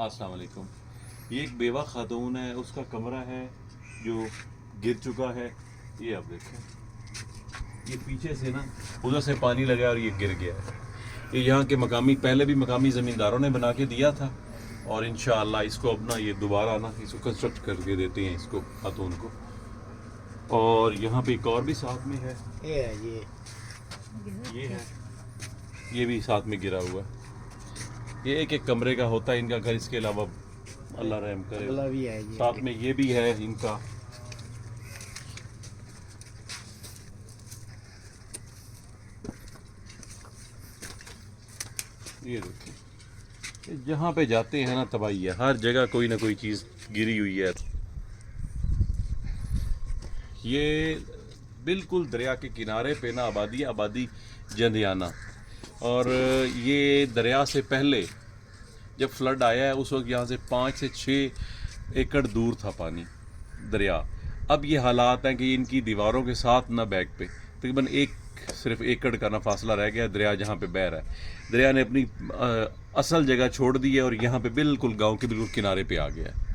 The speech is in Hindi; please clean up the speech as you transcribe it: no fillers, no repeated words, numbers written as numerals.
अस्सलाम वालेकुम। ये एक बेवा खातून है, उसका कमरा है जो गिर चुका है। ये आप देखें, ये पीछे से ना उधर से पानी लगा और ये गिर गया है। ये यहाँ के पहले भी मकामी ज़मींदारों ने बना के दिया था और इंशाअल्लाह इसको अपना ये दोबारा ना इसको कंस्ट्रक्ट करके देते हैं इसको खातून को। और यहाँ पे एक और भी साथ में है, ये है ये है, ये भी साथ में गिरा हुआ है। ये एक एक कमरे का होता है इनका घर, इसके अलावा अल्लाह रहम करे। अगला भी है ये। साथ में ये भी है इनका। ये देखिए, जहाँ पे जाते हैं ना तबाही है, हर जगह कोई ना कोई चीज़ गिरी हुई है। ये बिल्कुल दरिया के किनारे पे ना आबादी जंधियाना। और ये दरिया से पहले जब फ्लड आया है उस वक्त यहाँ से 5 से 6 एकड़ दूर था पानी दरिया। अब ये हालात हैं कि इनकी दीवारों के साथ ना बैक पे तकरीबन सिर्फ एकड़ का ना फासला रह गया। दरिया जहाँ पे बह रहा है, दरिया ने अपनी असल जगह छोड़ दी है और यहाँ पे बिल्कुल गांव के बिल्कुल किनारे पे आ गया है।